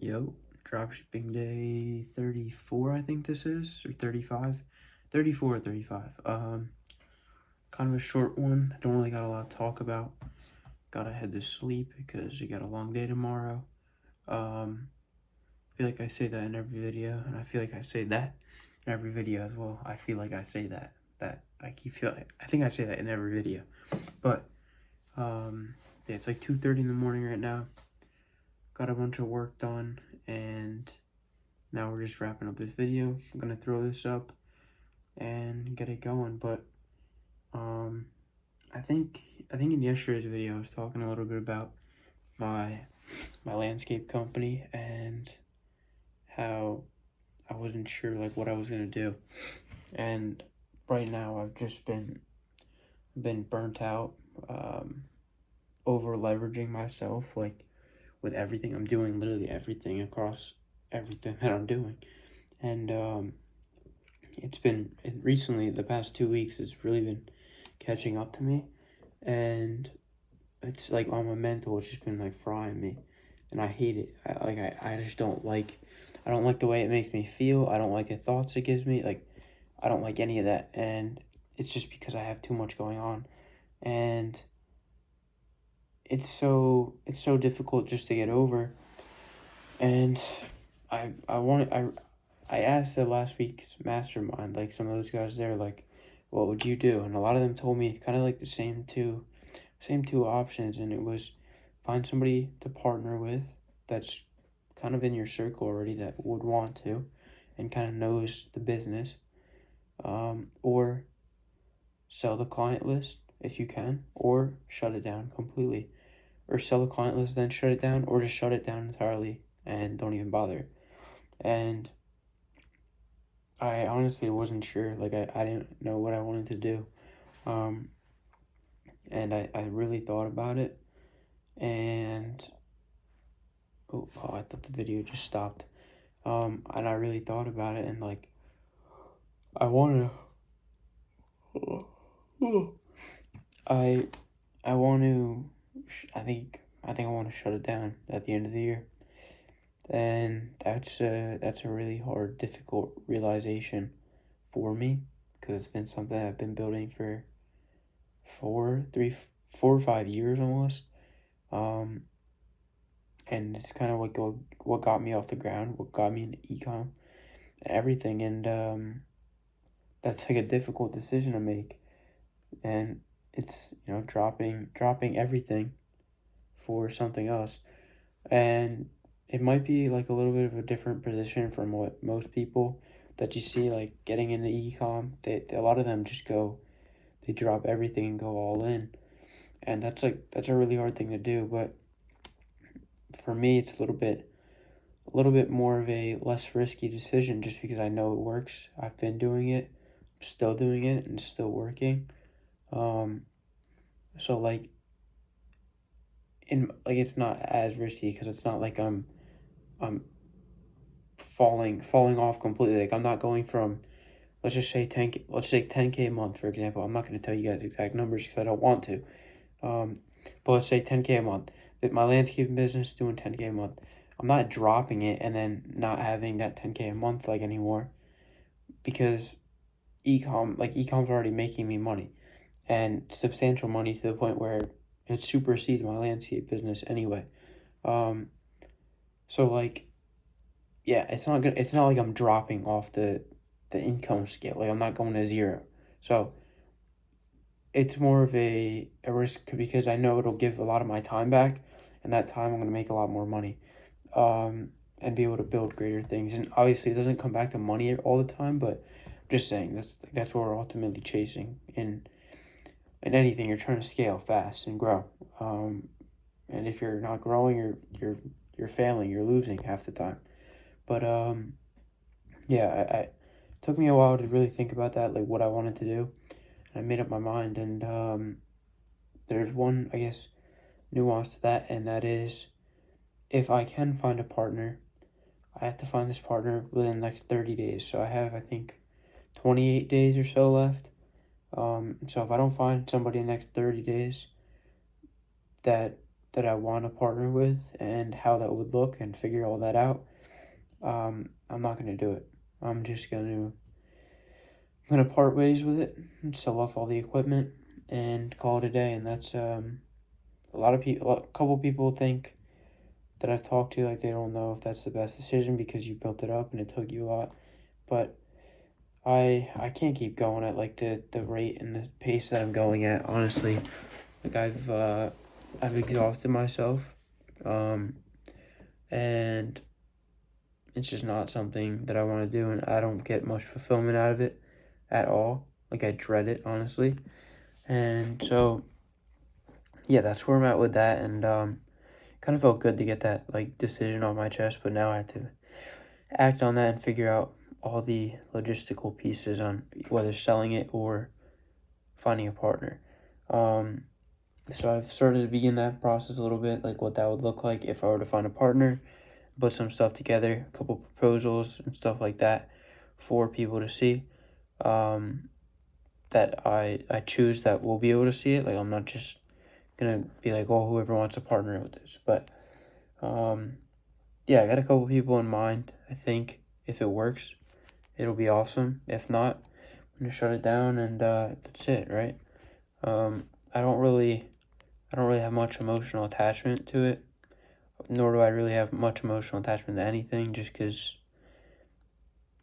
Yo, dropshipping day 34, I think this is, or 35, 34 or 35. Kind of a short one. I don't really got a lot to talk about. Gotta head to sleep because we got a long day tomorrow. I feel like I say that in every video, and I feel like I say that in every video as well. I feel like I say that I think I say that in every video. But, yeah, it's like 2:30 in the morning right now. Got a bunch of work done, and now we're just wrapping up this video. I'm gonna throw this up and get it going. But I think in yesterday's video I was talking a little bit about my landscape company and how I wasn't sure like what I was gonna do. And right now I've just been burnt out, over leveraging myself, like with everything I'm doing, literally everything across everything that I'm doing. And it's been recently, the past 2 weeks, it's really been catching up to me, and it's like on my mental, it's just been like frying me, and I hate it. I just don't like, I don't like the way it makes me feel. I don't like the thoughts it gives me. Like, I don't like any of that, and it's just because I have too much going on, and it's so difficult just to get over. And I asked the last week's mastermind, like some of those guys there, like, what would you do? And a lot of them told me kind of like the same two options, and it was find somebody to partner with that's kind of in your circle already that would want to and kind of knows the business, or sell the client list if you can, or shut it down completely, or sell the client list then shut it down, or just shut it down entirely and don't even bother. And I honestly wasn't sure. Like, I didn't know what I wanted to do. And I really thought about it. And, oh, I thought the video just stopped. And I really thought about it, and, like, I want to, I think I want to shut it down at the end of the year. And that's a really hard, difficult realization for me, because it's been something I've been building for 4 or 5 years almost. And it's kind of what got me off the ground, what got me into ecom and everything. And that's like a difficult decision to make, and it's, dropping everything for something else. And it might be like a little bit of a different position from what most people that you see like getting into ecom. A lot of them just they drop everything and go all in, and that's a really hard thing to do. But for me, it's a little bit more of a less risky decision, just because I know it works. I've been doing it, I'm still doing it, and still working. So like, it's not as risky, because it's not like I'm falling off completely. Like, I'm not going from, let's say 10K a month, for example. I'm not going to tell you guys exact numbers because I don't want to. But let's say 10K a month. That my landscaping business is doing 10K a month. I'm not dropping it and then not having that 10K a month like anymore, because ecom's already making me money, and substantial money, to the point where it supersedes my landscape business anyway. So like, yeah, it's not like I'm dropping off the income scale. Like, I'm not going to zero. So it's more of a risk, because I know it'll give a lot of my time back, and that time I'm going to make a lot more money, and be able to build greater things. And obviously it doesn't come back to money all the time, but I'm just saying that's what we're ultimately chasing in anything. You're trying to scale fast and grow. And if you're not growing, you're failing, you're losing half the time. But yeah, it took me a while to really think about that, like what I wanted to do. And I made up my mind, and there's one, I guess, nuance to that, and that is, if I can find a partner, I have to find this partner within the next 30 days. So I have, I think, 28 days or so left. So if I don't find somebody in the next 30 days that that I want to partner with and how that would look and figure all that out, I'm not going to do it. I'm just gonna part ways with it and sell off all the equipment and call it a day. And that's a lot of people. A couple people think that I've talked to, like, they don't know if that's the best decision because you built it up and it took you a lot. But I can't keep going at like the rate and the pace that I'm going at. Honestly, like I've exhausted myself, um, and it's just not something that I want to do, and I don't get much fulfillment out of it at all. Like, I dread it, honestly. And so, yeah, that's where I'm at with that. And kind of felt good to get that like decision on my chest, but now I have to act on that and figure out all the logistical pieces on whether selling it or finding a partner. Um, so I've started to begin that process a little bit, like what that would look like if I were to find a partner, put some stuff together, a couple proposals and stuff like that for people to see. That I choose that will be able to see it. Like, I'm not just gonna be like, oh, whoever wants to partner with this. But yeah, I got a couple people in mind. I think if it works, it'll be awesome. If not, I'm gonna shut it down and that's it, right? I don't really have much emotional attachment to it, nor do I really have much emotional attachment to anything, just because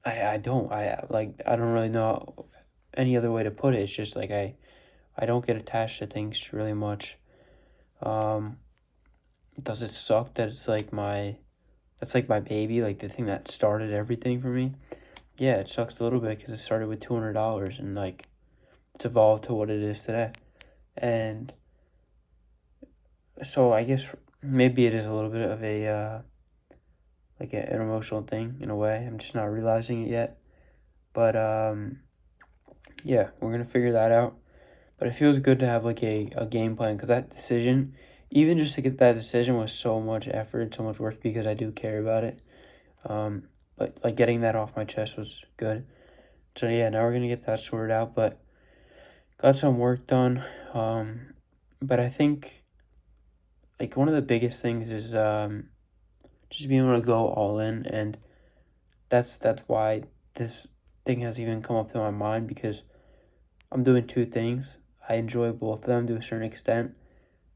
I don't really know any other way to put it. It's just like I don't get attached to things really much. Does it suck that it's like that's like my baby, like the thing that started everything for me? Yeah, it sucks a little bit because it started with $200 and like it's evolved to what it is today. And so I guess maybe it is a little bit of a like an emotional thing in a way. I'm just not realizing it yet. But yeah, we're gonna figure that out. But it feels good to have like a game plan, because that decision, even just to get that decision, was so much effort and so much work because I do care about it. But like getting that off my chest was good. So yeah, now we're gonna get that sorted out. But got some work done. But I think like one of the biggest things is just being able to go all in, and that's why this thing has even come up to my mind, because I'm doing two things. I enjoy both of them to a certain extent,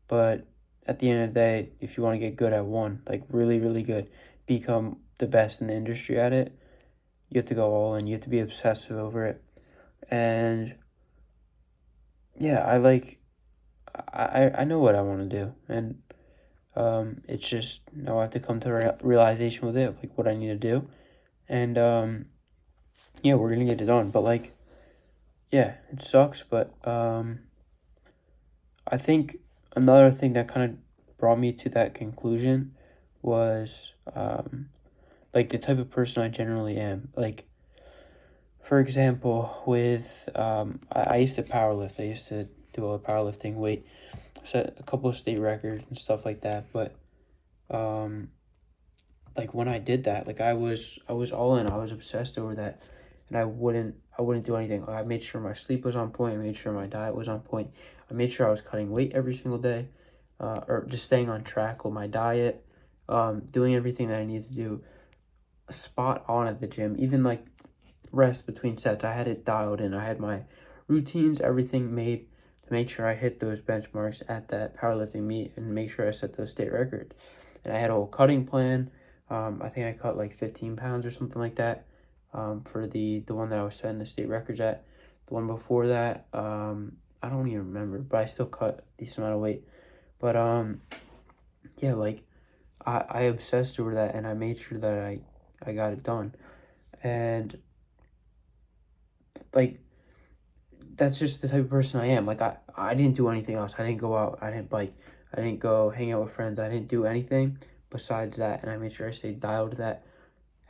but at the end of the day, if you want to get good at one, like really, really good, become the best in the industry at it, you have to go all in. You have to be obsessive over it. And yeah, I know what I want to do, and it's just now I have to come to realization with it, like what I need to do, and yeah, we're gonna get it done. But like, yeah, it sucks, but I think another thing that kind of brought me to that conclusion was like the type of person I generally am. Like, for example, with I used to powerlift. I used to do all the powerlifting, weight, set a couple of state records and stuff like that. But like when I did that, like I was all in. I was obsessed over that, and I wouldn't do anything. I made sure my sleep was on point. I made sure my diet was on point. I made sure I was cutting weight every single day, or just staying on track with my diet, doing everything that I needed to do spot on at the gym. Even like rest between sets, I had it dialed in. I had my routines, everything made to make sure I hit those benchmarks at that powerlifting meet and make sure I set those state records. And I had a whole cutting plan. I think I cut like 15 pounds or something like that for the one that I was setting the state records at. The one before that, I don't even remember, but I still cut a decent amount of weight. But yeah, like I obsessed over that, and I made sure that I got it done. And like that's just the type of person I am. Like I didn't do anything else. I didn't go out. I didn't bike. I didn't go hang out with friends. I didn't do anything besides that, and I made sure I stayed dialed to that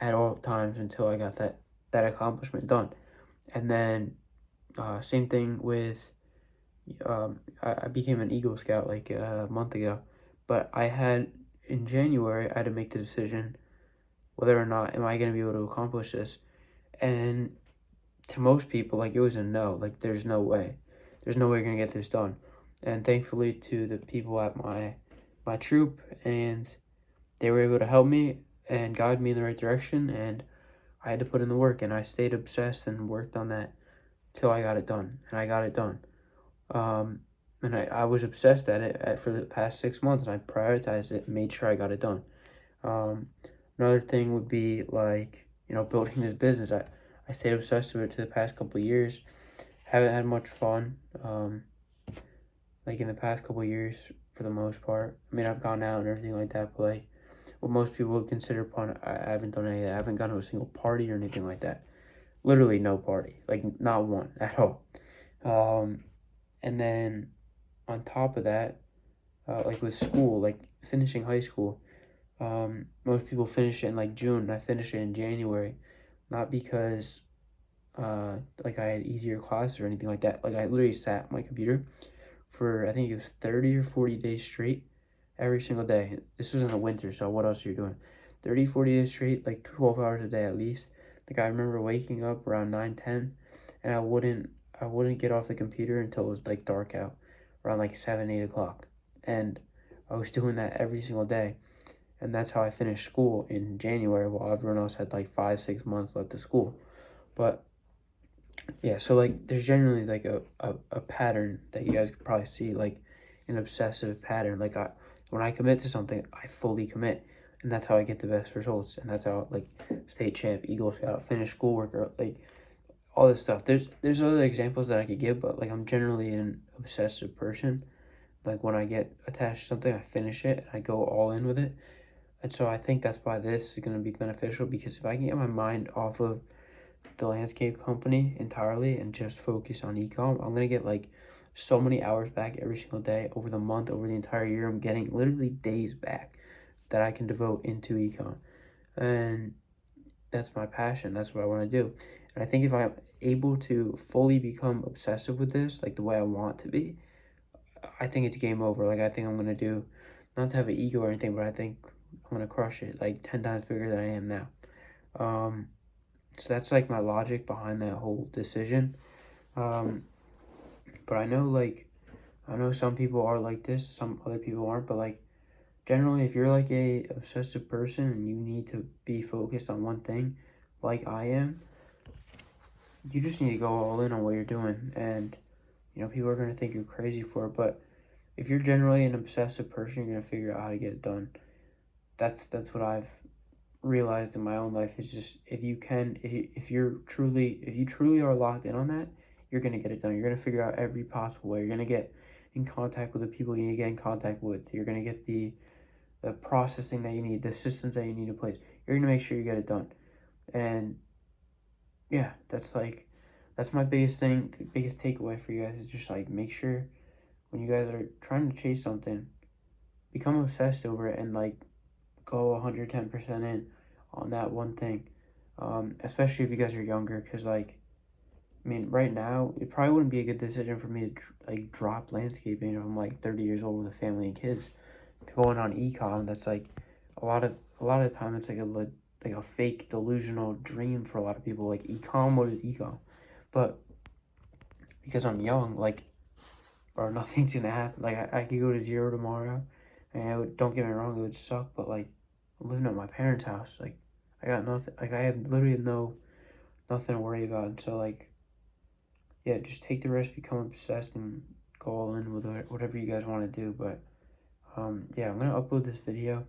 at all times until I got that accomplishment done. And then same thing with I became an Eagle Scout like a month ago, but in January I had to make the decision whether or not am I going to be able to accomplish this. And to most people, like, it was a no. Like, there's no way you're going to get this done. And thankfully to the people at my my troop, and they were able to help me and guide me in the right direction, and I had to put in the work, and I stayed obsessed and worked on that till I got it done, and I got it done. Um, and I was obsessed at it for the past 6 months, and I prioritized it and made sure I got it done. Um, Another thing would be like, building this business. I stayed obsessed with it to the past couple of years. Haven't had much fun, like in the past couple of years for the most part. I mean, I've gone out and everything like that, but like what most people would consider fun, I haven't done any of that. I haven't gone to a single party or anything like that. Literally no party, like not one at all. And then on top of that, like with school, like finishing high school, most people finish it in like June. I finished it in January, not because like I had easier classes or anything like that. Like I literally sat at my computer for I think it was 30 or 40 days straight, every single day. This was in the winter, so what else are you doing? 30, 40 days straight, like 12 hours a day at least. Like I remember waking up around 9, 10, and I wouldn't get off the computer until it was like dark out, around like 7, 8 o'clock. And I was doing that every single day. And that's how I finished school in January while everyone else had like 5, 6 months left of school. But yeah, so like there's generally like a pattern that you guys could probably see, like an obsessive pattern. Like when I commit to something, I fully commit. And that's how I get the best results. And that's how like state champ, Eagle Scout, finish schoolwork, or like all this stuff. There's other examples that I could give, but like I'm generally an obsessive person. Like when I get attached to something, I finish it and I go all in with it. And so I think that's why this is going to be beneficial, because if I can get my mind off of the landscape company entirely and just focus on ecom, I'm going to get like so many hours back every single day over the month, over the entire year. I'm getting literally days back that I can devote into ecom. And that's my passion. That's what I want to do. And I think if I'm able to fully become obsessive with this, like the way I want to be, I think it's game over. Like I think I'm going to do, not to have an ego or anything, but I think I'm going to crush it like 10 times bigger than I am now. So that's like my logic behind that whole decision. Um, but I know some people are like this, some other people aren't, but like generally if you're like a obsessive person and you need to be focused on one thing like I am, you just need to go all in on what you're doing. And people are going to think you're crazy for it, but if you're generally an obsessive person, you're going to figure out how to get it done. That's what I've realized in my own life, is just if you truly are locked in on that, you're gonna get it done. You're gonna figure out every possible way. You're gonna get in contact with the people you need to get in contact with. You're gonna get the processing that you need, the systems that you need in place. You're gonna make sure you get it done. And yeah, that's my biggest thing. The biggest takeaway for you guys is just like make sure when you guys are trying to chase something, become obsessed over it and like go 110% in on that one thing, especially if you guys are younger, because like I mean right now it probably wouldn't be a good decision for me to like drop landscaping if I'm like 30 years old with a family and kids to going on ecom. That's like a lot of the time it's like a fake delusional dream for a lot of people. Like ecom, what is ecom? But because I'm young, like, or nothing's gonna happen. Like I could go to zero tomorrow, and don't get me wrong, it would suck, but like I'm living at my parents' house. Like I got nothing. Like I have literally nothing to worry about. And so like yeah, just take the risk, become obsessed, and go all in with whatever you guys want to do. But yeah, I'm gonna upload this video.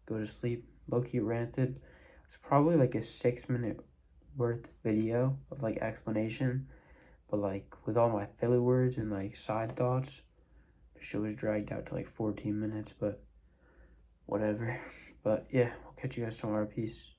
Go to sleep. Low key ranted. It's probably like a 6-minute worth video of like explanation, but like with all my filler words and like side thoughts, the show was dragged out to like 14 minutes. But whatever. But yeah, we'll catch you guys tomorrow. Peace.